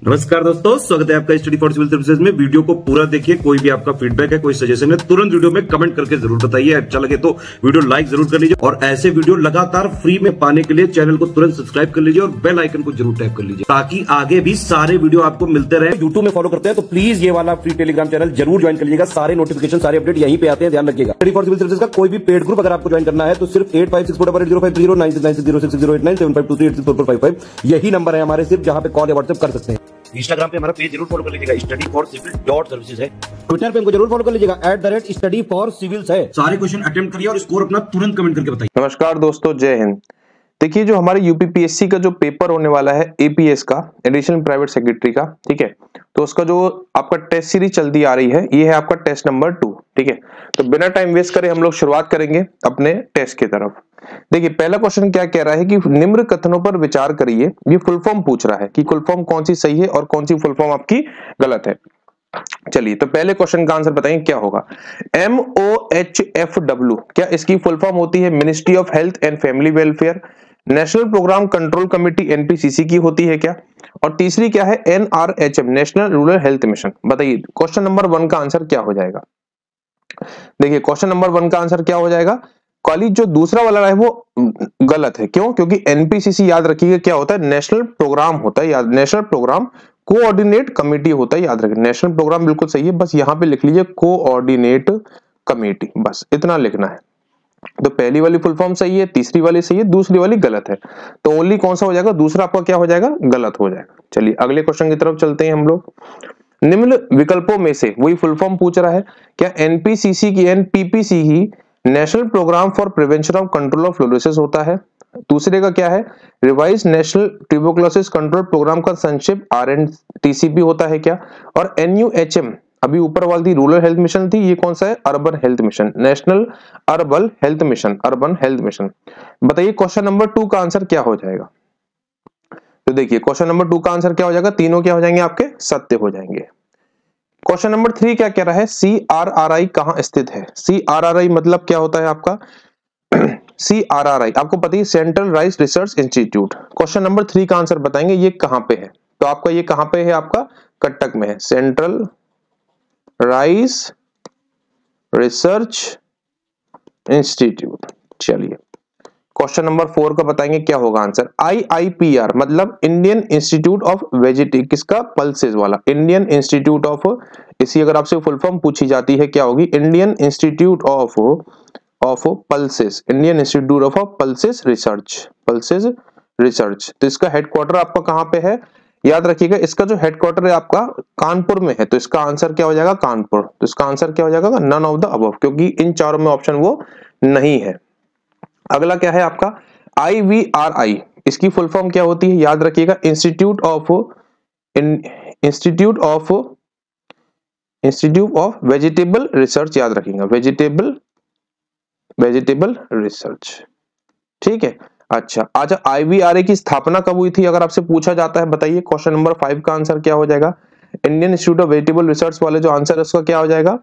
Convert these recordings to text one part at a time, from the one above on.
नमस्कार दोस्तों, स्वागत है आपका स्टडी फॉर सिविल सर्विसेज में। वीडियो को पूरा देखिए। कोई भी आपका फीडबैक है, कोई सजेशन है, तुरंत वीडियो में कमेंट करके जरूर बताइए। अच्छा लगे तो वीडियो लाइक जरूर कर लीजिए और ऐसे वीडियो लगातार फ्री में पाने के लिए चैनल को तुरंत सब्सक्राइब कर लीजिए और बेल आइकन को जरूर टैप कर लीजिए ताकि आगे भी सारे वीडियो आपको मिलते रहे। यूट्यूब में फॉलो करते हैं तो प्लीज ये वाला फ्री टेलीग्राम चैनल जरूर ज्वाइन कर लीजिएगा। सारे नोटिफिकेशन, सारे अपडेट यहीं पे आते हैं, ध्यान रखिएगा। स्टडी फॉर सिविल सर्विसेज का कोई भी पेड ग्रुप अगर आपको ज्वाइन करना है तो सिर्फ 85648805309660897806089452386455 यही नंबर है हमारे, सिर्फ जहां पे कॉल या व्हाट्सएप कर सकते हैं। इंस्टाग्राम पे हमारा पेज जरूर फॉलो कर लीजिएगा, स्टडी फॉर सिविल .सर्विसेज है। ट्विटर पे हमको जरूर फॉलो कर लीजिएगा, @study for civils है। सारे क्वेश्चन अटेम्प्ट करिए और स्कोर अपना तुरंत कमेंट करके बताइए। नमस्कार दोस्तों, जय हिंद। देखिए, जो हमारे यूपीपीएससी का जो पेपर होने वाला है एपीएस का, एडिशनल प्राइवेट सेक्रेटरी का, ठीक है, तो उसका जो आपका टेस्ट सीरीज चलती आ रही है, ये है आपका टेस्ट नंबर 2, ठीक है। तो बिना टाइम वेस्ट करे हम लोग शुरुआत करेंगे अपने टेस्ट की तरफ। देखिए, पहला क्वेश्चन क्या कह रहा है कि निम्न कथनों पर विचार करिए। ये फुल फॉर्म पूछ रहा है कि फुल फॉर्म कौन सी सही है और कौन सी फुल फॉर्म आपकी गलत है। चलिए, तो पहले क्वेश्चन का आंसर बताएं क्या होगा। MOHFW क्या इसकी फुल फॉर्म होती है ministry of health and family welfare. National program control committee NPCC की होती है क्या। और तीसरी क्या है NRHM national rural health mission. बताइए क्वेश्चन नंबर 1 का आंसर क्या हो जाएगा। देखिए, क्वेश्चन नंबर 1 का आंसर क्या हो जाएगा। कॉलेज जो दूसरा वाला है वो गलत है। क्यों? क्योंकि NPCC याद रखिएगा क्या होता है, नेशनल प्रोग्राम होता है। याद, नेशनल प्रोग्राम कोऑर्डिनेट कमेटी होता है, याद रखिए। नेशनल प्रोग्राम बिल्कुल सही है, बस यहां पे लिख लीजिए कोऑर्डिनेट कमेटी, बस इतना लिखना है। तो पहली वाली फुल फॉर्म सही है, तीसरी वाली सही है, दूसरी वाली गलत है। तो ओनली कौन सा हो जाएगा, दूसरा आपका क्या हो जाएगा, गलत हो जाएगा। चलिए अगले क्वेश्चन की तरफ चलते हैं हम लोग। निम्न विकल्पों में से वही फुल फॉर्म पूछ रहा है, क्या NPCC की NPPC ही national programme for prevention of control of fluorosis होता है। दूसरे का क्या है, revise national tuberculosis control programme का संक्षिप्त RNTCP होता है क्या। और NUHM अभी ऊपर वाली रूरल हेल्थ मिशन थी, ये कौन सा है, urban health mission, national urban health mission, urban health mission. बताइए क्वेश्चन नंबर 2 का आंसर क्या हो जाएगा। तो देखिए क्वेश्चन नंबर 2 का आंसर क्या हो जाएगा, तीनों क्या हो जाएंगे आपके, सत्य हो जाएंगे। क्वेश्चन नंबर 3 क्या कह रहा है, CRRI कहां स्थित है। CRRI मतलब क्या होता है आपका, CRRI आपको पता है, central rice research institute. Question number 3 का आंसर बताएंगे ये कहां पे है। तो आपका ये कहां पे है, आपका कटक में है, सेंट्रल राइस रिसर्च इंस्टीट्यूट। चलिए क्वेश्चन नंबर 4 का बताएंगे क्या होगा आंसर। IIPR मतलब इंडियन इंस्टीट्यूट ऑफ वेजिटेटिव, किसका, पल्सेस वाला, इंडियन इंस्टीट्यूट ऑफ, इसी अगर आपसे फुल फॉर्म पूछी जाती है क्या होगी, Indian institute of pulses, Indian institute of pulses research, pulses research. तो इसका हेडक्वार्टर आपका कहां पे है, याद रखिएगा, इसका जो हेडक्वार्टर है आपका कानपुर में है। तो इसका आंसर क्या हो जाएगा, कानपुर। तो इसका आंसर क्या हो जाएगा, नन ऑफ द अबव, क्योंकि इन चारों में ऑप्शन वो नहीं है। अगला क्या है आपका IVRI, इसकी फुल फॉर्म क्या होती है, याद रखिएगा, इंस्टीट्यूट ऑफ वेजिटेबल रिसर्च, याद रखिएगा, वेजिटेबल रिसर्च, ठीक है। अच्छा IVRA की स्थापना कब हुई थी अगर आपसे पूछा जाता है, बताइए। क्वेश्चन नंबर 5 का आंसर क्या हो जाएगा, Indian institute of vegetable research वाले जो आंसर है उसका क्या हो जाएगा।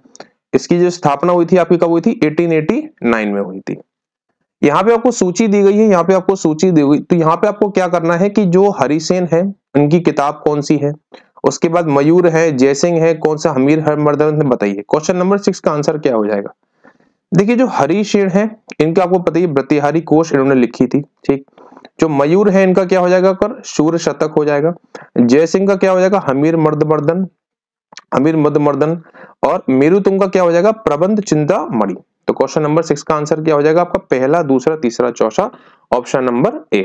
इसकी जो स्थापना हुई थी आपकी कब हुई थी, 1889 में हुई थी। यहाँ पे आपको सूची दी गई है, यहाँ पे आपको सूची दी गई, तो यहाँ पे आपको क्या करना है कि जो हरिसेन है उनकी किताब कौन सी है, उसके बाद मयूर है, जयसिंह है, कौन सा हमीर हरमर्दन है, बताइए। क्वेश्चन नंबर 6 का आंसर क्या हो जाएगा। देखिए, जो हरिसेन है इनका आपको पता है प्रतिहारी कोश इन्होंने लिखी थी, ठीक। जो मयूर है इनका क्या हो जाएगा, कर शूर शतक हो जाएगा। जयसिंह का क्या हो जाएगा, हमीर मदमर्दन। और मेरुतुंग का क्या हो जाएगा, प्रबंध चिंतामणि। तो क्वेश्चन नंबर 6 का आंसर क्या हो जाएगा आपका, पहला, दूसरा, तीसरा, चौथा, option number A।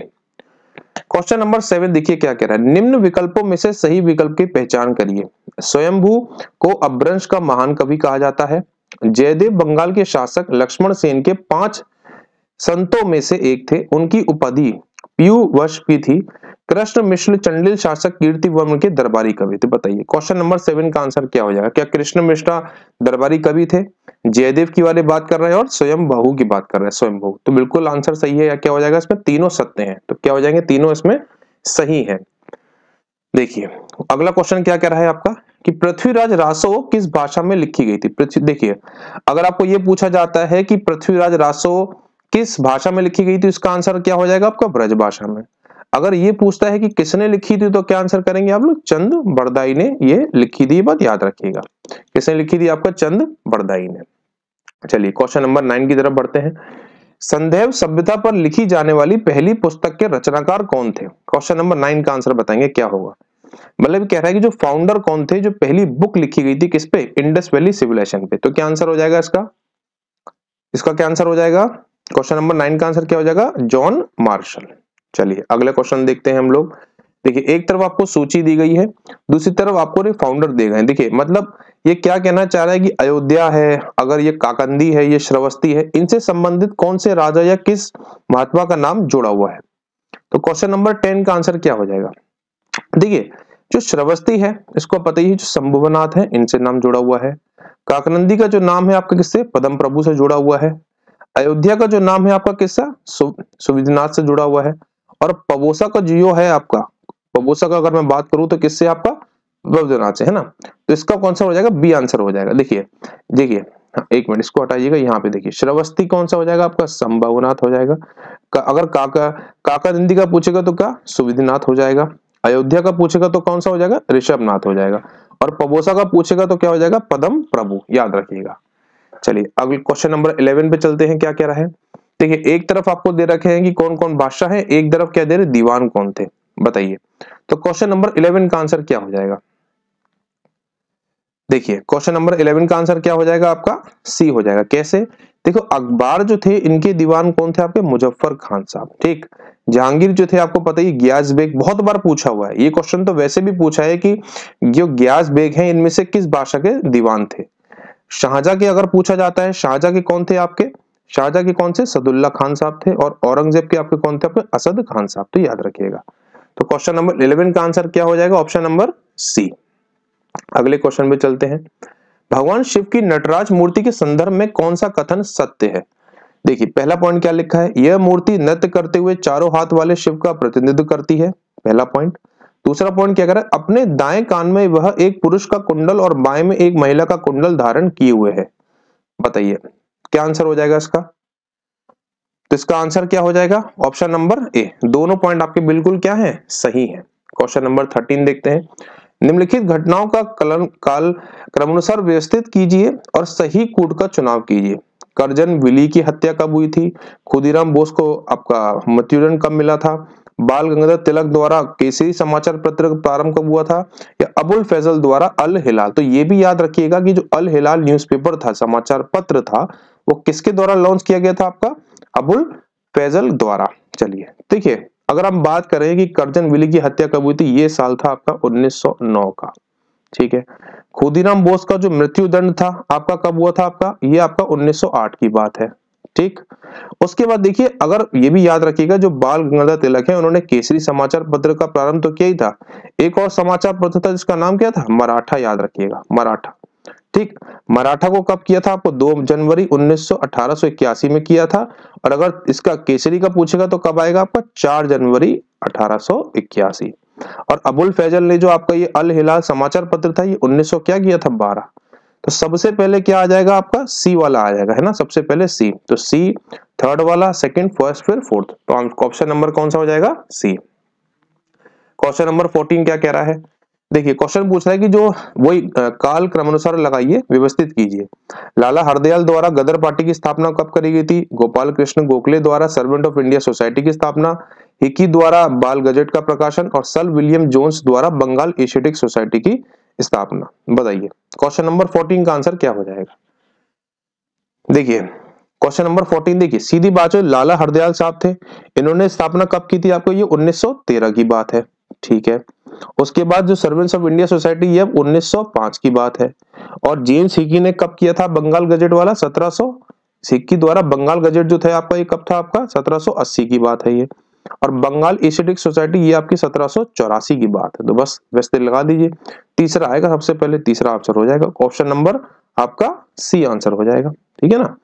Question number 7 देखिए क्या कह रहा है, निम्न विकल्पों में से सही विकल्प की पहचान करिए। स्वयंभू को अपभ्रंश का महान कवि कहा जाता है। जयदेव बंगाल के शासक लक्ष्मण सेन के 5 संतों में से एक थे, उनकी उपाधि पीयूवशपी थी। कृष्ण मिश्र चंडिल शासक कीर्तिवर्मन के दरबारी कवि थे। बताइए क्वेश्चन नंबर 7 का आंसर क्या हो जाएगा। क्या कृष्ण मिश्रा दरबारी कवि थे, जयदेव की वाले बात कर रहे हैं और स्वयंभू की बात कर रहे हैं, स्वयंभू। तो बिल्कुल आंसर सही है, या क्या हो जाएगा, इसमें तीनों सत्य हैं। तो क्या हो जाएंगे, तीनों इसमें सही है। देखिए अगला क्वेश्चन क्या कह रहा है आपका कि पृथ्वीराज रासो किस भाषा में लिखी गई थी। देखिए अगर आपको यह पूछा जाता है कि पृथ्वीराज रासो किस भाषा में लिखी गई थी, इसका आंसर क्या हो जाएगा आपका, ब्रज भाषा में। अगर ये पूछता है कि किसने लिखी थी तो क्या आंसर करेंगे आप लोग? चंद बरदाई ने ये लिखी थी, ये बात याद रखिएगा। किसने लिखी थी? आपका चंद बरदाई ने। चलिए क्वेश्चन नंबर 9 की तरफ बढ़ते हैं। संदैव सभ्यता पर लिखी जाने वाली पहली पुस्तक के रचनाकार कौन थे? क्वेश्चन नंबर 9 का आंसर बताएंगे क्या होगा। मतलब कह रहा है कि जो फाउंडर कौन थे, जो पहली बुक लिखी गई थी किस पे? इंडस वैली सिविलाइजेशन पे। तो क्या आंसर हो जाएगा इसका? इसका क्या आंसर हो जाएगा? क्वेश्चन नंबर 9 का आंसर क्या हो जाएगा? John Marshall. चलिए अगले क्वेश्चन देखते हैं हम लोग। देखिए एक तरफ आपको सूची दी गई है, दूसरी तरफ आपको फाउंडर दे गए। देखिए मतलब ये क्या कहना चाह रहा है कि अयोध्या है, अगर ये काकंदी है, ये श्रावस्ती है, इनसे संबंधित कौन से राजा या किस महात्मा का नाम जुड़ा हुआ है। तो क्वेश्चन नंबर 10 का आंसर क्या हो जाएगा? देखिए जो श्रावस्ती है इसको पता ही है, जो शंभुवनाथ है इनसे नाम जुड़ा हुआ है। काकनंदी का जो नाम है आपका किससे? पद्म प्रभु से जुड़ा हुआ है। अयोध्या का जो नाम है आपका किससे? सुविधनाथ से जुड़ा हुआ है। और पबोसा का जो है आपका, पबोसा का अगर मैं बात करूं तो किससे? आपका बद्रीनाथ से, है ना। तो इसका कौन सा हो जाएगा? बी आंसर हो जाएगा। देखिए देखिए हाँ, एक मिनट इसको हटाइएगा। यहाँ पे देखिए श्रावस्ती कौन सा हो जाएगा? आपका संभवनाथ हो जाएगा। अगर काका नंदी का पूछेगा तो क्या? सुविधिनाथ हो जाएगा। अयोध्या का पूछेगा तो कौन सा हो जाएगा? ऋषभनाथ हो जाएगा। और पबोसा का पूछेगा तो क्या हो जाएगा? पद्म प्रभु, याद रखिएगा। चलिए अगले क्वेश्चन नंबर 11 पे चलते हैं। क्या कह रहा है? देखिए एक तरफ आपको दे रखे हैं कि कौन कौन बादशाह है, एक तरफ क्या दे रहे? दीवान कौन थे, बताइए। तो क्वेश्चन नंबर 11 का आंसर क्या हो जाएगा? देखिए क्वेश्चन नंबर 11 का आंसर क्या हो जाएगा? आपका सी हो जाएगा। कैसे? देखो अकबर जो थे इनके दीवान कौन थे? आपके मुजफ्फर खान साहब, ठीक। जहांगीर जो थे आपको पता ही, गियास बेग, बहुत बार पूछा हुआ है ये क्वेश्चन। तो वैसे भी पूछा है कि जो गियास बेग हैं इनमें से किस बादशाह के दीवान थे। शाहजहां के अगर पूछा जाता है, शाहजहां के कौन थे आपके? शाहजहां के कौन से? सदुल्ला खान साहब थे। और औरंगजेब के आपके कौन थे? आपके असद खान साहब। तो याद रखिएगा। तो क्वेश्चन नंबर 11 का आंसर क्या हो जाएगा? Option number C. अगले क्वेश्चन पे चलते हैं। भगवान शिव की नटराज मूर्ति के संदर्भ में कौन सा कथन सत्य है? देखिए पहला पॉइंट क्या लिखा है? यह मूर्ति नृत्य करते हुए चारों हाथ वाले शिव का प्रतिनिधित्व करती है, पहला पॉइंट। दूसरा पॉइंट क्या कर रहा है? अपने दाएं कान में वह एक पुरुष का कुंडल और बाएं में एक महिला का कुंडल धारण किए हुए है। बताइए क्या आंसर हो जाएगा इसका? तो इसका आंसर क्या हो जाएगा? Option number A. दोनों पॉइंट आपके बिल्कुल क्या है? सही है। क्वेश्चन नंबर 13 देखते हैं। निम्नलिखित घटनाओं का काल क्रमानुसार व्यवस्थित कीजिए और सही कूट का चुनाव कीजिए। करजन विली की हत्या कब हुई थी? खुदीराम बोस को आपका मृत्युदंड कब मिला था? बाल गंगाधर तिलक द्वारा केसरी समाचार पत्र प्रारंभ कब हुआ था? या अबुल फैजल द्वारा अल हिलाल? तो ये भी याद रखिएगा कि जो अल हिलाल न्यूज़पेपर था, समाचार पत्र था, वो किसके द्वारा लॉन्च किया गया था? आपका अबुल फैजल द्वारा। चलिए देखिए अगर हम बात करें कि करजन विली की हत्या कब हुई थी, ये साल था आपका 1909 का, ठीक है। खुदीराम बोस का जो मृत्यु दंड था आपका कब हुआ था? आपका ये आपका 1908 की बात है, ठीक। उसके बाद देखिए अगर ये भी याद रखिएगा, जो बाल गंगाधर तिलक है उन्होंने केसरी समाचार पत्र का प्रारंभ तो किया ही था। एक और समाचार पत्र था जिसका नाम क्या था? मराठा, याद रखिएगा, मराठा, ठीक। मराठा को कब किया था? आपको 2 जनवरी 1881 में किया था। और अगर इसका केसरी का पूछेगा तो कब आएगा? आपका 4 जनवरी 1881। और अबुल फैजल ने जो आपका ये अल हिलाल समाचार पत्र था, ये 1900 क्या किया था? 12। तो सबसे पहले क्या आ जाएगा? आपका सी वाला आ जाएगा, है ना। सबसे पहले सी, तो सी थर्ड वाला, सेकंड, फर्स्ट, फिर फोर्थ। तो ऑप्शन नंबर कौन सा हो जाएगा? सी। क्वेश्चन नंबर 14 क्या कह रहा है? देखिए क्वेश्चन पूछ रहा है कि जो वही काल क्रमानुसार लगाइए, व्यवस्थित कीजिए। लाला हरदयाल द्वारा गदर पार्टी की स्थापना कब करी गई थी? गोपाल कृष्ण गोखले द्वारा सर्वेंट ऑफ इंडिया सोसाइटी की स्थापना, हिकी द्वारा बाल गजेट का प्रकाशन, और सर विलियम जोन्स द्वारा बंगाल एशियाटिक सोसाइटी की स्थापना। बताइए क्वेश्चन नंबर 14 का आंसर क्या हो जाएगा? देखिए क्वेश्चन नंबर 14 देखिए सीधी बात है, लाला हरदयाल साहब थे, इन्होंने स्थापना कब की थी? आपको ये 1913 की बात है, ठीक है। उसके बाद जो सर्वेंट्स ऑफ इंडिया सोसाइटी, ये 1905 की बात है। और जेम्स हिकी ने कब किया था बंगाल गजेट वाला? 1700। हिकी द्वारा बंगाल गजेट जो था आपका, ये कब था? आपका 1780 की बात है ये। और बंगाल एशियाटिक सोसाइटी ये आपकी 1784 की बात है। तो बस वैसे लगा दीजिए। तीसरा आएगा सबसे पहले, तीसरा आंसर हो जाएगा ऑप्शन नंबर आपका सी आंसर हो जाएगा, ठीक है ना।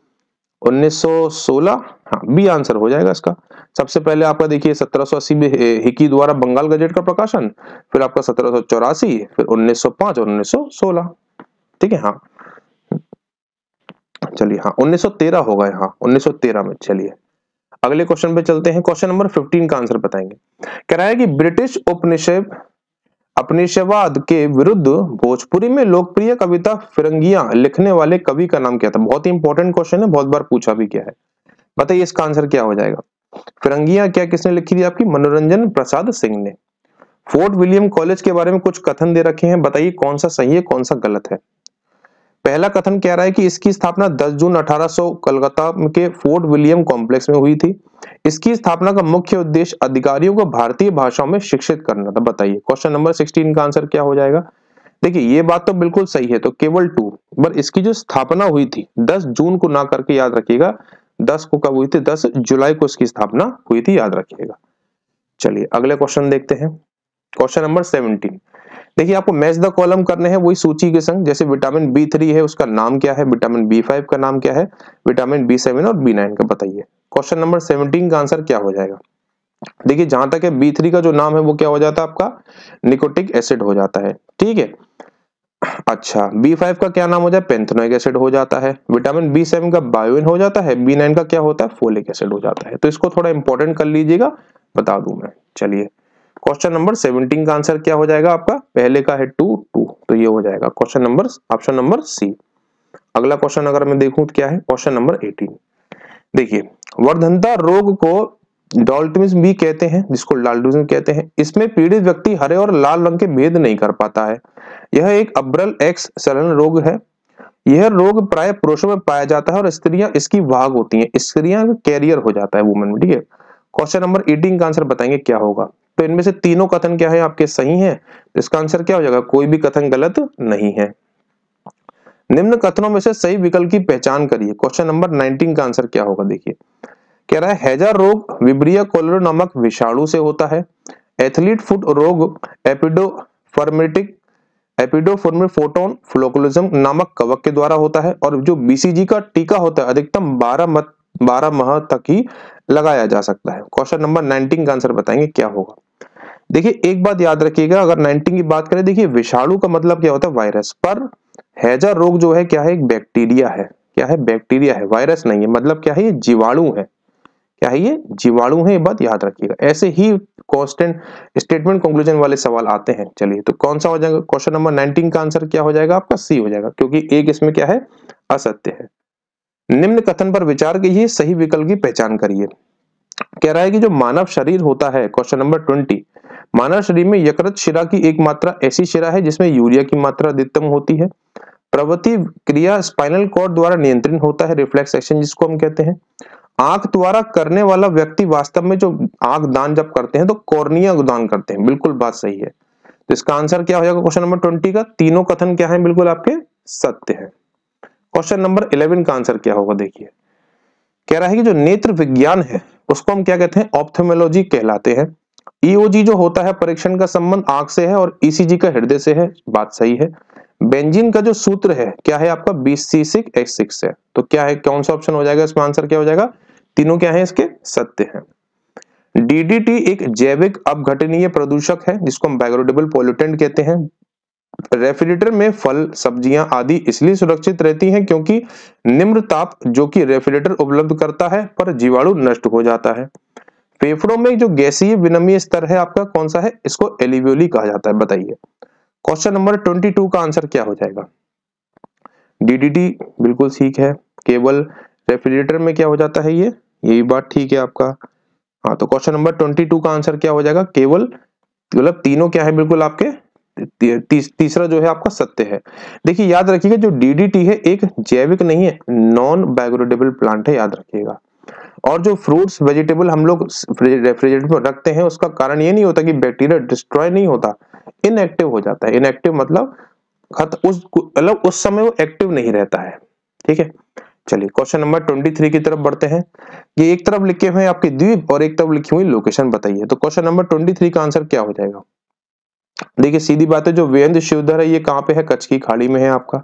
1916, हाँ बी आंसर हो जाएगा इसका। सबसे पहले आपका देखिए 1780 में हिकी द्वारा बंगाल गजेट का प्रकाशन, फिर आपका 1784, फिर 1905 और 1916, ठीक है। हाँ चलिए, हाँ 1913 होगा, हाँ 1913 में। चलिए अगले क्वेश्चन पे चलते हैं। क्वेश्चन नंबर 15 का आंसर बताएंगे। कह रहा है कि ब्रिटिश उपनिषेधवाद के विरुद्ध भोजपुरी में लोकप्रिय कविता फिरंगियां लिखने वाले कवि का नाम क्या था? बहुत ही इंपॉर्टेंट क्वेश्चन है, बहुत बार पूछा भी गया है। बताइए इसका आंसर क्या हो जाएगा। फिरंगियां क्या किसने लिखी थी? आपकी मनोरंजन प्रसाद सिंह ने। फोर्ट विलियम कॉलेज के बारे में कुछ कथन दे रखे हैं, बताइए कौन सा सही है कौन सा गलत है। पहला कथन कह रहा है कि इसकी स्थापना 10 जून 1800 कलकत्ता के फोर्ट विलियम कॉम्प्लेक्स में हुई थी। इसकी स्थापना का मुख्य उद्देश्य अधिकारियों को भारतीय भाषाओं में शिक्षित करना था। बताइए क्वेश्चन नंबर 16 का आंसर क्या हो जाएगा। देखिए ये बात तो बिल्कुल सही है, तो केवल 2, पर इसकी जो स्थापना हुई थी 10 जून को ना करके याद रखिएगा, 10 को कब हुई थी? 10 जुलाई को इसकी स्थापना हुई थी, याद रखिएगा। चलिए अगले क्वेश्चन देखते हैं। Question number 17। देखिए आपको मैच द कॉलम करने हैं वही सूची के संग। जैसे विटामिन B3 है उसका नाम क्या है, विटामिन B5 का नाम क्या है, विटामिन B7 और B9 का बताइए। क्वेश्चन नंबर 17 का आंसर क्या हो जाएगा। देखिए जहां तक है B3 का जो नाम है वो क्या हो जाता है आपका? निकोटिक एसिड हो जाता है, ठीक है। अच्छा B5 का क्या नाम हो जाए? पेंथेनोइक एसिड हो जाता है। विटामिन B7 का बायोइन हो जाता है। B9 का क्या होता है? फोलिक एसिड हो जाता है। तो इसको थोड़ा इंपॉर्टेंट कर लीजिएगा, बता दूं मैं। चलिए क्वेश्चन नंबर 17 का आंसर क्या हो जाएगा आपका? पहले का है 2, तो ये हो जाएगा question number option number C. अगला क्वेश्चन अगर मैं देखूं तो क्या है? Question number 18। देखिए वर्धनता रोग को डाल्टनिज्म भी कहते हैं, जिसको डाल्टनिज्म कहते हैं। इसमें पीड़ित व्यक्ति हरे और लाल रंग के भेद नहीं कर पाता है। यह एक अब्रल एक्स सलन रोग है। यह रोग प्राय पुरुषों में पाया जाता है और स्त्रियां इसकी वाहक होती हैं। स्त्रियां कैरियर हो जाता है वुमेन में, ठीक है। क्वेश्चन नंबर 18 का आंसर बताएंगे क्या होगा। तो इनमें से तीनों कथन क्या है आपके? सही हैं। इसका आंसर क्या हो जाएगा? कोई भी कथन गलत नहीं है। निम्न कथनों में से सही विकल्प की पहचान करिए। क्वेश्चन नंबर 19 का आंसर क्या होगा। देखिए कह रहा है हैजा रोग विब्रिया कोलेरा नामक विषाणु से होता है। एथलीट फुट रोग एपिडोफोर्मिफोटोन फ्लोकुलिज्म नामक कवक के द्वारा होता है। और जो BCG का टीका होता है अधिकतम 12 माह तक ही लगाया जा सकता है। क्वेश्चन नंबर 19 का आंसर बताएंगे क्या होगा। देखिए एक बात याद रखिएगा, अगर 19 की बात करें, देखिए विषाणु का मतलब क्या होता है? वायरस। पर हैजा रोग जो है क्या है? एक बैक्टीरिया है। क्या है? बैक्टीरिया है, वायरस नहीं है। मतलब क्या है? ये जीवाणु है। क्या है? ये जीवाणु है, ये बात याद रखिएगा। ऐसे ही कांस्टेंट स्टेटमेंट कंक्लूजन वाले सवाल आते हैं। चलिए तो कौन सा हो जाएगा? क्वेश्चन नंबर 19 का आंसर क्या हो जाएगा आपका? सी हो जाएगा, क्योंकि एक इसमें क्या है? असत्य है। निम्न कथन पर विचार कीजिए, सही विकल्प की पहचान करिए। कह रहा है कि जो मानव शरीर होता है, क्वेश्चन नंबर 20, मानव शरीर में यकृत शिरा की एक मात्रा ऐसी शिरा है जिसमें यूरिया की मात्रा अधिकतम होती है। प्रवृत्ति क्रिया स्पाइनल कॉर्ड द्वारा नियंत्रित होता है, रिफ्लेक्स एक्शन जिसको हम कहते हैं। आंख द्वारा करने वाला व्यक्ति वास्तव में जो आंख दान जब करते हैं तो कॉर्निया दान करते हैं। बिल्कुल बात सही है। तो इसका आंसर क्या हो जाएगा क्वेश्चन नंबर 20 का? तीनों कथन क्या है? बिल्कुल आपके सत्य है। क्वेश्चन नंबर 11 का आंसर क्या होगा। देखिए कह रहा है कि जो नेत्र विज्ञान है उसको हम क्या कहते हैं? ऑप्थेल्मोलॉजी कहलाते हैं। EOG जो होता है परीक्षण का संबंध आंख से है और ECG का हृदय से है। बात सही है। बेंजीन का जो सूत्र है क्या है आपका? BC6H6 है। तो क्या है, कौन सा ऑप्शन हो जाएगा? इसमें आंसर क्या हो जाएगा? तीनों क्या है इसके? सत्य है। DDT एक जैविक अपघटनीय प्रदूषक है जिसको हम बायोडिग्रेडेबल पॉल्यूटेंट कहते हैं। रेफ्रिजरेटर में फल सब्जियां आदि इसलिए सुरक्षित रहती हैं क्योंकि निम्न ताप जो कि रेफ्रिजरेटर उपलब्ध करता है पर जीवाणु नष्ट हो जाता है। फेफड़ों में जो गैसीय विनिमय स्तर है आपका कौन सा है? इसको एलिवियोली कहा जाता है। बताइए क्वेश्चन नंबर 22 का आंसर क्या हो जाएगा। DDT बिल्कुल ठीक है। केवल रेफ्रिजरेटर में क्या हो जाता है? यही बात ठीक है आपका। हाँ तो क्वेश्चन नंबर 22 का आंसर क्या हो जाएगा? केवल, मतलब तीनों क्या है बिल्कुल आपके? तीसरा जो है आपका सत्य है। देखिए याद रखिएगा जो DDT है एक जैविक नहीं है, नॉन बायोडिग्रेडेबल प्लांट है, याद रखिएगा। और जो फ्रूट्स वेजिटेबल हम लोग रेफ्रिजरेटर में रखते हैं उसका कारण ये नहीं होता कि बैक्टीरिया डिस्ट्रॉय नहीं होता, इनएक्टिव हो जाता है। इनएक्टिव मतलब उस समय वो एक्टिव नहीं रहता है, ठीक है। चलिए क्वेश्चन नंबर 23 की तरफ बढ़ते हैं। ये एक तरफ लिखे हुए हैं आपके द्वीप और एक तरफ लिखी हुई लोकेशन बताइए। तो क्वेश्चन नंबर 23 का आंसर क्या हो जाएगा। देखिए सीधी बात है, जो वेंद शिवधर है ये कहाँ पे है? कच्छ की खाड़ी में है आपका,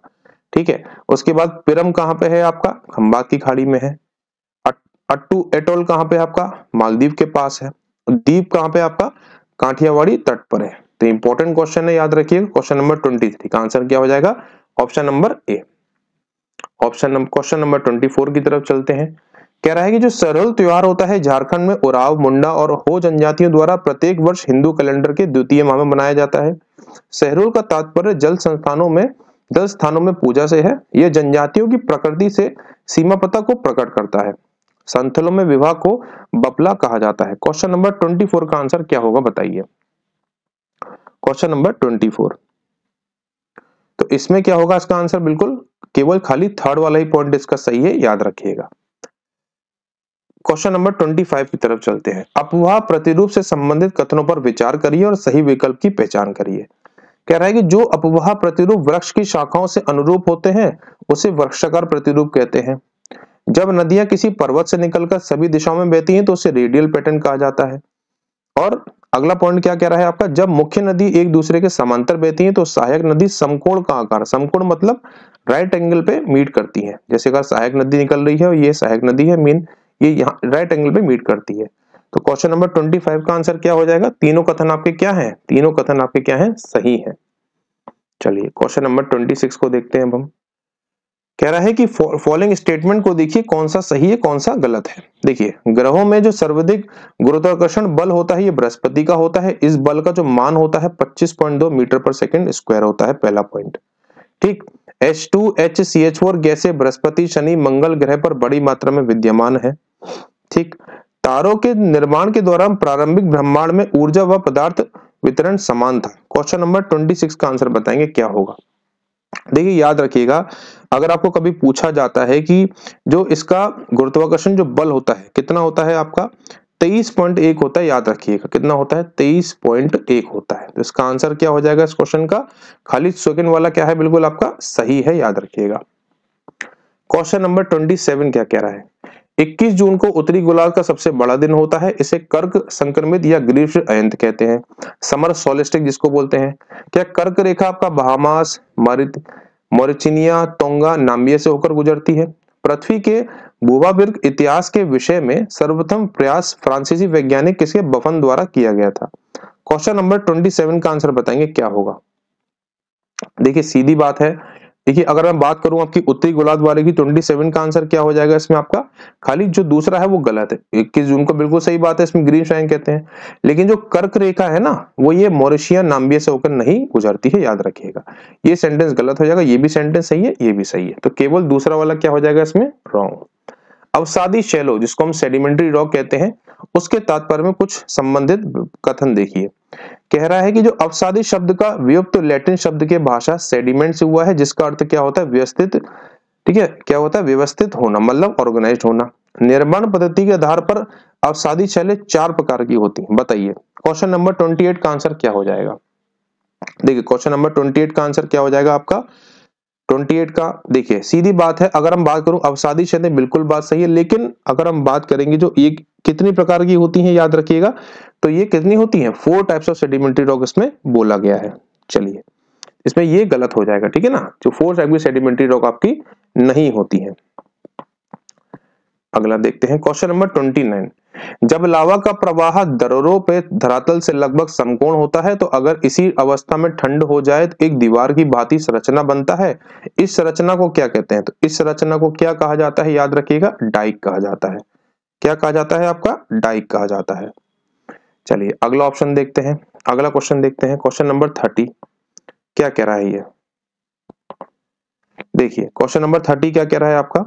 ठीक है। उसके बाद पिरम कहाँ पे है आपका? खंबात की खाड़ी में है। अट्टू एटोल कहाँ पे आपका? मालदीव के पास है। द्वीप कहाँ पे आपका? काठियावाड़ी तट पर है। तो इंपॉर्टेंट क्वेश्चन है, याद रखिएगा। क्वेश्चन नंबर 23 का आंसर क्या हो जाएगा? Option number A. Question number 24 की तरफ चलते हैं। कह रहा है कि जो सरहुल त्योहार होता है झारखंड में उरांव, मुंडा और हो जनजातियों द्वारा प्रत्येक वर्ष हिंदू कैलेंडर के द्वितीय माह में मनाया जाता है। सरहुल का तात्पर्य जल स्थानों में पूजा से है। यह जनजातियों की प्रकृति से सीमापता को प्रकट करता है। संथलों में विवाह को बपला कहा जाता है। क्वेश्चन नंबर 24 का आंसर क्या होगा बताइए। क्वेश्चन नंबर 24, तो इसमें क्या होगा इसका आंसर, बिल्कुल केवल खाली थर्ड वाला ही पॉइंट इसका सही है, याद रखिएगा। क्वेश्चन नंबर 25 की तरफ चलते हैं। अफवाह प्रतिरूप से संबंधित कथनों पर विचार करिए और सही विकल्प की पहचान करिए। कह रहा है कि जो अफवाह प्रतिरूप वृक्ष की शाखाओं से अनुरूप होते हैं उसे वृक्षाकार प्रतिरूप कहते हैं। जब नदियां किसी पर्वत से निकलकर सभी दिशाओं में बहती हैं तो उसे रेडियल पैटर्न कहा जाता है। और अगला पॉइंट क्या कह रहा है आपका, जब मुख्य नदी एक दूसरे के समांतर बहती है तो सहायक नदी समकोण का आकार, समकोण मतलब राइट एंगल पे मीट करती है। जैसे अगर सहायक नदी निकल रही है और ये सहायक नदी है, मीन ये यहाँ राइट एंगल पे मीट करती है। तो क्वेश्चन नंबर 25 का आंसर क्या हो जाएगा, तीनों कथन आपके क्या हैं, तीनों कथन आपके क्या हैं, सही है। चलिए क्वेश्चन नंबर 26 को देखते हैं अब हम। कह रहा है कि फॉलोइंग स्टेटमेंट को देखिए कौन सा सही है कौन सा गलत है। देखिए, ग्रहों में जो सर्वाधिक गुरुत्वाकर्षण बल होता है ये बृहस्पति का होता है। इस बल का जो मान होता है 25.2 मीटर पर सेकंड स्क्वायर होता है, पहला पॉइंट। ठीक, H2HCH4 गैसें बृहस्पति, शनि, मंगल ग्रह पर बड़ी मात्रा में विद्यमान है। ठीक, तारों के निर्माण के दौरान प्रारंभिक ब्रह्मांड में ऊर्जा व पदार्थ वितरण समान था। क्वेश्चन नंबर 26 का आंसर बताएंगे क्या होगा। देखिए याद रखिएगा, अगर आपको कभी पूछा जाता है कि जो इसका गुरुत्वाकर्षण जो बल होता है कितना होता है आपका, 23.1 होता है, याद रखिएगा कितना होता है, 23.1 होता है। तो इसका आंसर क्या हो जाएगा इस क्वेश्चन का, खाली सेकंड वाला क्या है, बिल्कुल आपका सही है, याद रखिएगा। क्वेश्चन नंबर 27 क्या कह रहा है, 21 जून को उत्तरी गोलार्ध का सबसे बड़ा दिन होता है। इसे कर्क संक्रमित या ग्रीष्म अयंत कहते हैं, समर सोलिस्टिक जिसको बोलते हैं। क्या कर्क रेखा आपका बहामास, मॉरिशनिया, टोंगा, नाम्बिया से होकर गुजरती है। पृथ्वी के भूभावर्ग इतिहास के विषय में सर्वप्रथम प्रयास फ्रांसीसी वैज्ञानिक किसके, बफन द्वारा किया गया था। क्वेश्चन नंबर 27 का आंसर बताएंगे क्या होगा। देखिए सीधी बात है, देखिए अगर मैं बात करूं आपकी उत्तरी गोलार्ध वाले की, 27 का आंसर क्या हो जाएगा इसमें आपका, खाली जो दूसरा है वो गलत है। 21 जून को बिल्कुल सही बात है, इसमें ग्रीन शाइन कहते हैं। लेकिन जो कर्क रेखा है ना, वो ये मॉरिशिया नाम्बिया से होकर नहीं गुजरती है, याद रखिएगा। ये सेंटेंस गलत हो जाएगा, ये भी सेंटेंस सही है, ये भी सही है। तो केवल दूसरा वाला क्या हो जाएगा इसमें, रॉन्ग। अवसादी शैलो जिसको हम सेडिमेंट्री रॉक कहते हैं, उसके तात्पर्य में कुछ संबंधित कथन देखिए। कह रहा है कि जो अवसादी शब्द का व्युत्पत्ति तो लैटिन शब्द के भाषा सेडिमेंट से हुआ है, जिसका अर्थ क्या होता है, व्यवस्थित। ठीक है, क्या होता है, व्यवस्थित होना, मतलब ऑर्गेनाइज्ड होना। निर्माण पद्धति के आधार पर अवसादी शैलें 4 प्रकार की होती हैं, बताइए। क्वेश्चन नंबर 28 का आंसर क्या हो जाएगा। देखिए क्वेश्चन नंबर 28 का आंसर क्या हो जाएगा आपका, 28 का, देखिए सीधी बात है, अगर हम बात करूं अवसादी शैलें, बिल्कुल बात सही है। लेकिन अगर हम बात करेंगे जो ये कितनी प्रकार की होती हैं, याद रखिएगा, तो ये कितनी होती हैं, 4 टाइप्स ऑफ सेडिमेंट्री रॉक इसमें बोला गया है। चलिए इसमें ये गलत हो जाएगा, ठीक है ना, जो 4 टाइप की सेडिमेंट्री रॉक आपकी नहीं होती है। अगला देखते हैं क्वेश्चन नंबर 29। जब लावा का प्रवाह दर्रों पे धरातल से लगभग समकोण होता है तो अगर इसी अवस्था में ठंड हो जाए तो एक दीवार की भांति संरचना बनता है। इस संरचना को क्या कहते हैं, तो इस संरचना को क्या कहा जाता है, याद रखिएगा, डाइक कहा जाता है। क्या कहा जाता है आपका, डाइक कहा जाता है। चलिए अगला ऑप्शन देखते हैं, अगला क्वेश्चन देखते हैं, क्वेश्चन नंबर 30 क्या कह रहा है ये। देखिए क्वेश्चन नंबर 30 क्या कह रहा है आपका,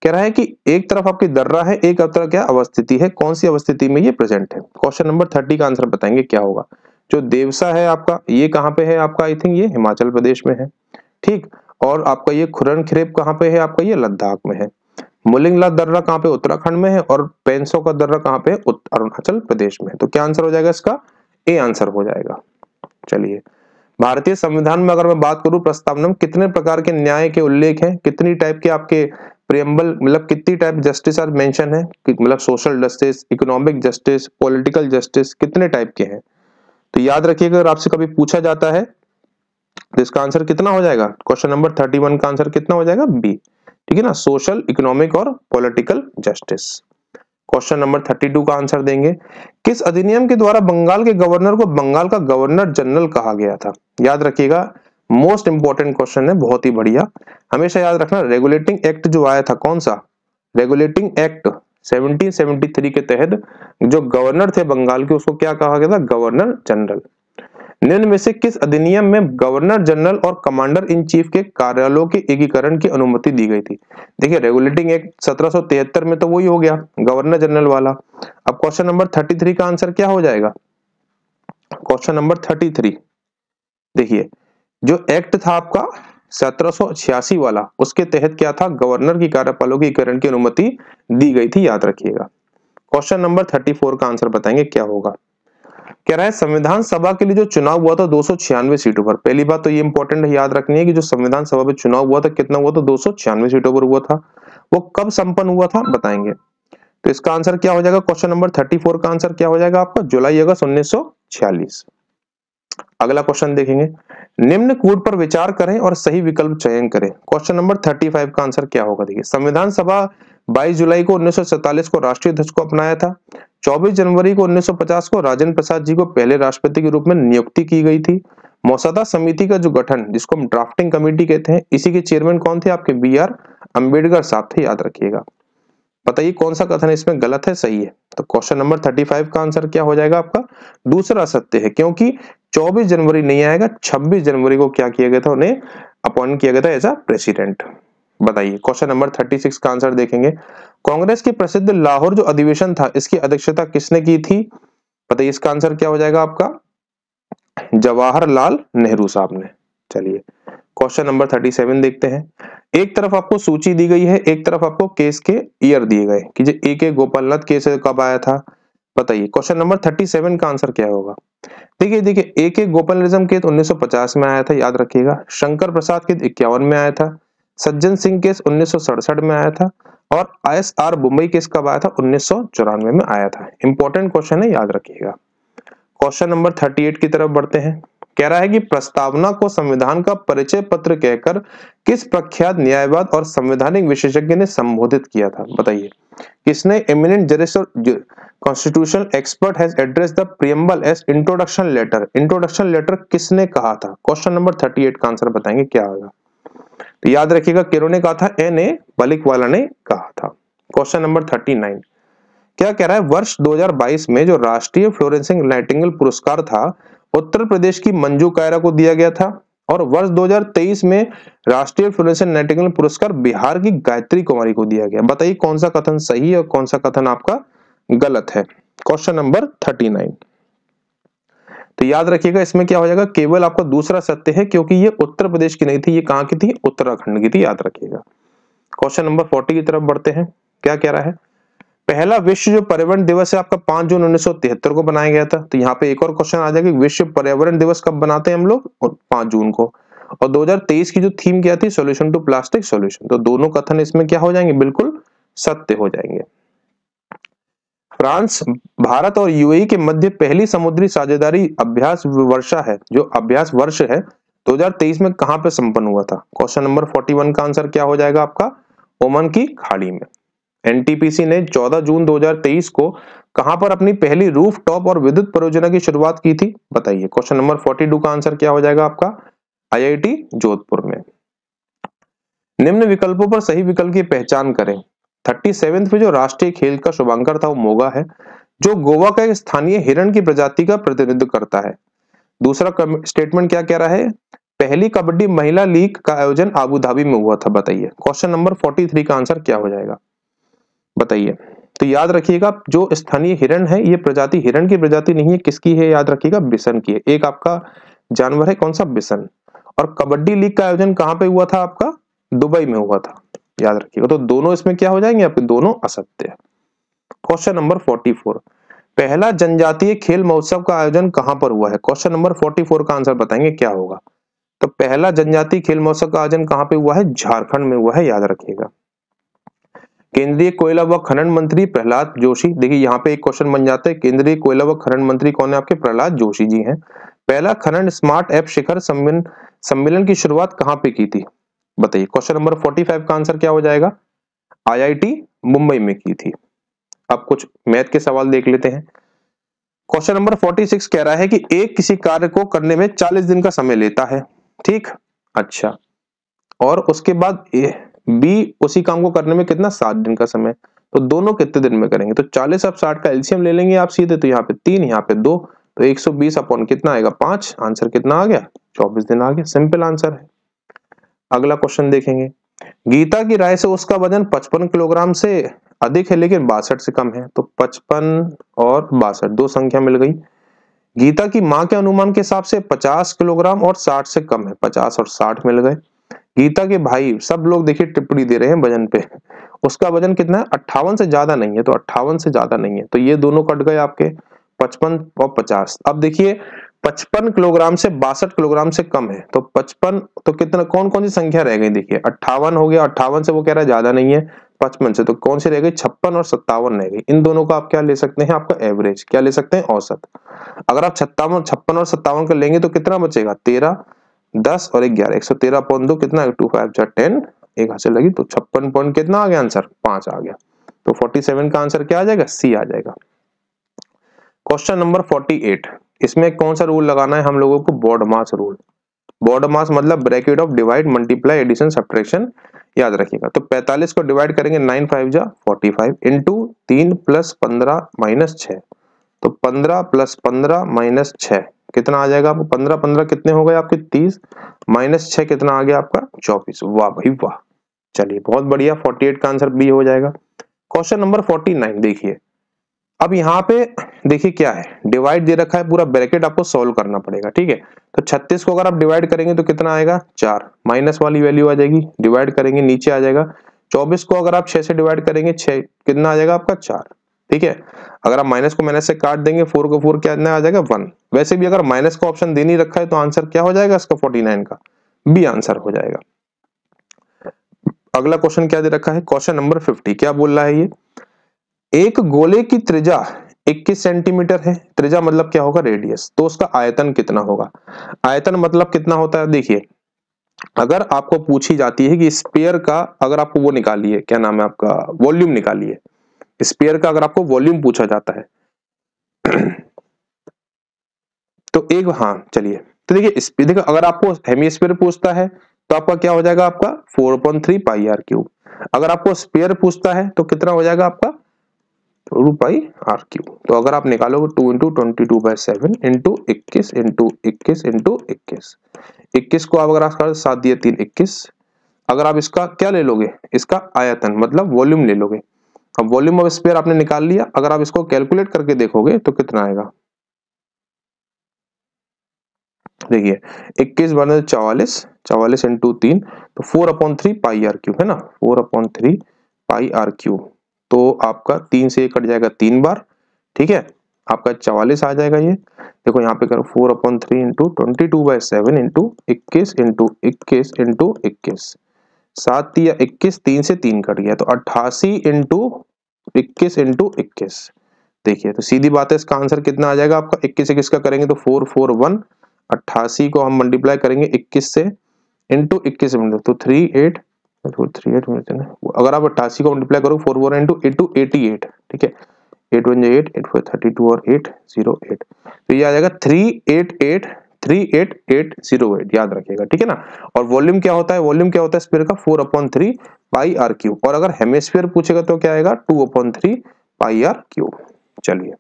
कह रहा है कि एक तरफ आपकी दर्रा है, एक तरफ क्या अवस्थिति है, कौन सी अवस्थिति में ये प्रेजेंट है। क्वेश्चन नंबर 30 का आंसर बताएंगे क्या होगा। जो देवसा है आपका, ये कहां पे है आपका, आई थिंक ये हिमाचल प्रदेश में है। ठीक, और आपका ये खुरन खरेब कहां पे है आपका, ये लद्दाख में है। मुलिंगला दर्रा कहां पे, उत्तराखंड में है। और पेंसो का दर्रा कहां पे, अरुणाचल प्रदेश में। तो क्या आंसर हो जाएगा इसका, ए आंसर हो जाएगा। चलिए भारतीय संविधान में अगर मैं बात करूं, प्रस्तावना में कितने प्रकार के न्याय के उल्लेख हैं, कितनी टाइप के आपके प्रियम्बल, मतलब कितनी टाइप जस्टिस आर मेंशन है, मतलब social justice, economic justice, political justice, कितने टाइप के हैं। तो याद रखिएगा अगर आपसे कभी पूछा जाता है तो इसका आंसर कितना हो जाएगा, क्वेश्चन नंबर 31 का आंसर कितना हो जाएगा, बी। ठीक है ना, सोशल, इकोनॉमिक और पॉलिटिकल जस्टिस। क्वेश्चन नंबर 32 का आंसर देंगे, किस अधिनियम के द्वारा बंगाल के गवर्नर को बंगाल का गवर्नर जनरल कहा गया था। याद रखिएगा, मोस्ट इंपॉर्टेंट क्वेश्चन है, बहुत ही बढ़िया, हमेशा याद रखना। रेगुलेटिंग एक्ट जो आया था, कौन सा, रेगुलेटिंग एक्ट 1773 के तहत जो गवर्नर थे बंगाल के उसको क्या कहा गया था? Governor general. निम्न में से किस अधिनियम में गवर्नर जनरल और कमांडर इन चीफ के कार्यालयों के एकीकरण की अनुमति दी गई थी? देखिए रेगुलेटिंग एक्ट 1773 में तो वही हो गया गवर्नर जनरल वाला। अब क्वेश्चन नंबर 33 का आंसर क्या हो जाएगा? क्वेश्चन नंबर 33 देखिए जो एक्ट था आपका 1786 वाला उसके तहत क्या था? गवर्नर की कार्यपालिका के एकीकरण की अनुमति दी गई थी, याद रखिएगा। क्वेश्चन नंबर 34 का आंसर बताएंगे क्या होगा। कह रहा है संविधान सभा के लिए जो चुनाव हुआ था 296 सीटों पर। पहली बात तो ये इंपॉर्टेंट है, याद रखनी है कि जो संविधान सभा में चुनाव हुआ था कितना हुआ था? 296 सीटों पर हुआ था। वो कब संपन्न हुआ था बताएंगे। तो इसका आंसर क्या हो जाएगा? क्वेश्चन नंबर 34 का आंसर क्या हो जाएगा आपका? जुलाई अगस्त 1946। अगला क्वेश्चन देखेंगे, निम्न कूट पर विचार करें और सही विकल्प चयन करें। क्वेश्चन नंबर 35 का आंसर क्या होगा? देखिए संविधान सभा 22 जुलाई को 1947 को राष्ट्रीय ध्वज को अपनाया था। 24 जनवरी को 1950 को राजेंद्र प्रसाद जी को पहले राष्ट्रपति के रूप में नियुक्ति की गई थी। मसौदा समिति का जो गठन जिसको हम ड्राफ्टिंग कमेटी कहते हैं, इसी के चेयरमैन कौन थे? आपके BR अम्बेडकर साहब थे, याद रखिएगा। बताइए कौन सा कथन इसमें गलत है सही है? तो क्वेश्चन नंबर 35 का आंसर क्या हो जाएगा आपका? दूसरा सत्य है, क्योंकि 24 जनवरी नहीं आएगा, 26 जनवरी को क्या किया गया था? उन्हें अपॉइंट किया गया था एज अ प्रेसिडेंट। बताइए क्वेश्चन नंबर 36 का आंसर देखेंगे, कांग्रेस के प्रसिद्ध लाहौर जो अधिवेशन था इसकी अध्यक्षता किसने की थी? बताइए इसका आंसर क्या हो जाएगा आपका? जवाहरलाल नेहरू साहब ने। चलिए क्वेश्चन नंबर 37 देखते हैं। एक तरफ आपको सूची दी गई है, एक तरफ आपको केस के ईयर दिए गए कि जो AK गोपालनाथ केस कब आया था। बताइए क्वेश्चन नंबर 37 का आंसर क्या होगा? देखिए AK गोपालनिज्म केस 1950 में आया था, याद रखिएगा। शंकर प्रसाद केस 51 में आया था। सज्जन सिंह केस 1967 में आया था। और ISR मुंबई केस कब आया था? 1994 में आया था। इंपॉर्टेंट क्वेश्चन है, याद रखिएगा। क्वेश्चन नंबर 38 की तरफ बढ़ते हैं। कह रहा है कि प्रस्तावना को संविधान का परिचय पत्र कहकर किस प्रख्यात न्यायवाद और संवैधानिक विशेषज्ञ ने संबोधित किया था? बताइए किसने? Eminent jurist constitutional expert has addressed the preamble as introduction letter. Introduction letter किसने कहा था? क्वेश्चन नंबर 38 का आंसर बताएंगे क्या होगा। तो याद रखिएगा किन्होंने कहा था? NA बलिकवाला ने कहा था। क्वेश्चन नंबर 39 क्या कह रहा है? वर्ष 2022 में जो राष्ट्रीय फ्लोरेंसिंग नाइटिंगेल पुरस्कार था उत्तर प्रदेश की मंजू कायरा को दिया गया था। और वर्ष 2023 में राष्ट्रीय फ्लोरेंसिंग नाइटिंगेल पुरस्कार बिहार की गायत्री कुमारी को दिया गया। बताइए कौन सा कथन सही है और कौन सा कथन आपका गलत है? Question number 39। तो याद रखिएगा इसमें क्या हो जाएगा? केवल आपका दूसरा सत्य है, क्योंकि ये उत्तर प्रदेश की नहीं थी, ये कहां की थी? उत्तराखंड की थी, याद रखिएगा। क्वेश्चन नंबर 40 की तरफ बढ़ते हैं। क्या कह रहा है? पहला विश्व जो पर्यावरण दिवस है आपका 5 जून 1973 को बनाया गया था। तो यहाँ पे एक और क्वेश्चन आ जाएगा, विश्व पर्यावरण दिवस कब बनाते हैं हम लोग? 5 जून को। और 2023 की जो थीम क्या थी? Solution to plastic solution. तो दोनों कथन इसमें क्या हो जाएंगे? बिल्कुल सत्य हो जाएंगे। फ्रांस, भारत और UAE के मध्य पहली समुद्री साझेदारी अभ्यास वर्षा है, जो अभ्यास वर्ष है 2023 में कहां पे संपन्न हुआ था? क्वेश्चन नंबर 41 का आंसर क्या हो जाएगा आपका? ओमान की खाड़ी में। NTPC ने 14 जून 2023 को कहां पर अपनी पहली रूफ टॉप और विद्युत परियोजना की शुरुआत की थी? बताइए क्वेश्चन नंबर 42 का आंसर क्या हो जाएगा आपका? IIT जोधपुर में। निम्न विकल्पों पर सही विकल्प की पहचान करें। 37वें में जो राष्ट्रीय खेल का शुभांकर था वो मोगा है, जो गोवा का एक स्थानीय हिरण की प्रजाति का प्रतिनिधित्व करता है। दूसरा स्टेटमेंट क्या कह रहा है? पहली कबड्डी महिला लीग का आयोजन आबू धाबी में हुआ था। बताइए क्वेश्चन नंबर 43 का आंसर क्या हो जाएगा? बताइए। तो याद रखिएगा जो स्थानीय हिरण है ये प्रजाति हिरण की प्रजाति नहीं है, किसकी है? याद रखिएगा बिसन की है। एक आपका जानवर है कौन सा? बिसन। और कबड्डी लीग का आयोजन कहां पे हुआ था आपका? दुबई में हुआ था, याद रखिएगा। तो दोनों इसमें क्या हो जाएंगे आपके? दोनों असत्य है। क्वेश्चन नंबर 44 पहला जनजातीय खेल महोत्सव का आयोजन कहां पर हुआ है? क्वेश्चन नंबर 44 का आंसर बताएंगे क्या होगा। तो पहला जनजातीय खेल महोत्सव का आयोजन कहां पे हुआ है? झारखंड में हुआ है, याद रखिएगा। केंद्रीय कोयला व खनन मंत्री प्रहलाद जोशी। देखिए यहाँ पे एक क्वेश्चन बन जाता है, केंद्रीय कोयला व खनन मंत्री कौन है आपके? प्रहलाद जोशी जी हैं। पहला खनन स्मार्ट ऐप शिखर सम्मेलन की शुरुआत कहां पे की थी? बताइए क्वेश्चन नंबर 45 का आंसर क्या हो जाएगा? IIT मुंबई में की थी। अब कुछ मैथ के सवाल देख लेते हैं। क्वेश्चन नंबर 46 कह रहा है कि एक किसी कार्य को करने में 40 दिन का समय लेता है, ठीक? अच्छा, और उसके बाद B उसी काम को करने में कितना? 7 दिन का समय। तो दोनों कितने दिन में करेंगे? तो 40 अब 60 का एलसीएम ले लेंगे आप सीधे, तो यहाँ पे 3, यहाँ पे 2, तो 120 अपॉन कितना आएगा 5, आंसर कितना आ गया 24 दिन आ गया। सिंपल आंसर है। अगला क्वेश्चन देखेंगे, गीता की राय से उसका वजन 55 किलोग्राम से अधिक है लेकिन 62 से कम है। तो 55 और 62 दो संख्या मिल गई। गीता की मां के अनुमान के हिसाब से 50 किलोग्राम और 60 से कम है, 50 और 60 मिल गए। गीता के भाई सब लोग देखिए टिप्पणी दे रहे हैं वजन पे, उसका वजन कितना है 58 से ज्यादा नहीं है, तो 58 से ज्यादा नहीं है, तो ये दोनों कट गए आपके 55 और 50। अब देखिए 55 किलोग्राम से 62 किलोग्राम से कम है, तो 55 तो कितना कौन कौन सी संख्या रह गई? देखिए 58 हो गया, 58 से वो कह रहा है ज्यादा नहीं है, 55 से तो कौन सी रह गई 56 और 57 रह गई। इन दोनों का आप क्या ले सकते हैं? आपका एवरेज क्या ले सकते हैं? औसत। अगर आप 56 और 57 का लेंगे तो कितना बचेगा 13, 10 और 11, 113.2 कितना 25 जा 10, एक हासिल लगी, तो 56 पॉइंट कितना आ गया आंसर 5 आ गया। तो 47 का आंसर क्या आ जाएगा? सी आ जाएगा। क्वेश्चन नंबर 48, इसमें कौन सा रूल लगाना है हम लोगों को? BODMAS rule. BODMAS मतलब bracket of divide multiply addition subtraction, याद रखिएगा। तो 45 को डिवाइड करेंगे 9 5 जा 45 इंटू 3 प्लस 15 माइनस 6, तो 15 प्लस 15 माइनस 6 कितना आ जाएगा आपको? 15 15 कितने हो गए आपके 30, माइनस 6 कितना आ गया आपका 24। वाह भाई वाह, चलिए बहुत बढ़िया, 48 का आंसर बी हो जाएगा। क्वेश्चन नंबर 49 देखिए, अब यहाँ पे देखिए क्या है, डिवाइड दे रखा है, पूरा ब्रैकेट आपको सॉल्व करना पड़ेगा, ठीक है। तो 36 को अगर आप डिवाइड करेंगे तो कितना आएगा 4, माइनस वाली वैल्यू आ जाएगी, डिवाइड करेंगे नीचे आ जाएगा। 24 को अगर आप 6 से डिवाइड करेंगे 6 कितना आ जाएगा आपका 4, ठीक है। अगर आप माइनस को माइनस से काट देंगे 4 को 4 क्या आ जाएगा 1। वैसे भी अगर माइनस का ऑप्शन दे नहीं रखा है तो आंसर क्या हो जाएगा इसका 49 का? बी आंसर हो जाएगा। अगला क्वेश्चन क्या दे रखा है? क्वेश्चन नंबर 50 क्या बोल रहा है ये, एक गोले की त्रिज्या 21 सेंटीमीटर है, त्रिज्या मतलब क्या होगा रेडियस, तो उसका आयतन कितना होगा? आयतन मतलब कितना होता है? देखिए अगर आपको पूछी जाती है कि स्फीयर का, अगर आपको वो निकालिए क्या नाम है आपका वॉल्यूम निकालिए, स्फीयर का अगर आपको वॉल्यूम पूछा जाता है तो एक, हाँ चलिए, तो देखिए देखो अगर आपको हेमिस्फीयर पूछता है तो आपका क्या हो जाएगा आपका 4.3 पाई आर क्यूब। अगर आपको स्फीयर पूछता है तो कितना हो जाएगा आपका 2 पाई आर क्यूब। तो अगर आप निकालोगे 2 इंटू 22/7 इंटू 21 इंटू 21 इंटू 21, 21 को आप अगर आप 7 दिए 3 21, अगर आप इसका क्या ले लोगे इसका आयतन मतलब वॉल्यूम ले लोगे। अब वॉल्यूम ऑफ स्फीयर आपने निकाल लिया, अगर आप इसको कैलकुलेट करके देखोगे तो कितना आएगा, देखिए 21 बने 44, 44 इंटू 3 तो 4/3 पाई आर क्यूब है ना, 4/3 पाई आर क्यूब। तो आपका 3 से कट जाएगा 3 बार, ठीक है, आपका 44 आ जाएगा। ये देखो यहाँ पे करो 4/3 इंटू 22/7 इंटू 21 इंटू 21 इंटू 21, 7 या 21, 3 से 3 कट गया तो 88 इंटू 21 इंटू 21। देखिए तो सीधी बात है इसका आंसर कितना आ जाएगा आपका, 21 21 का करेंगे तो 441, 88 को हम मल्टीप्लाई करेंगे 21 से इंटू 21 तो 38, अगर आप 88 को मल्टीप्लाई करो 4 4 इंटू 88, ठीक है, 8 1 8 8 4 32 और 8 0 8, तो ये आ जाएगा 388 याद रखिएगा, ठीक है ना। और वॉल्यूम क्या होता है, वॉल्यूम क्या होता है स्फीयर का 4/3 पाई आर क्यूब, और अगर हेमिस्फीयर पूछेगा तो क्या आएगा 2/3 पाई आर क्यूब। चलिए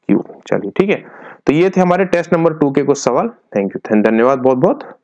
क्यूब, चलिए ठीक है। तो ये थे हमारे टेस्ट नंबर 2 के कुछ सवाल। थैंक यू, धन्यवाद बहुत बहुत।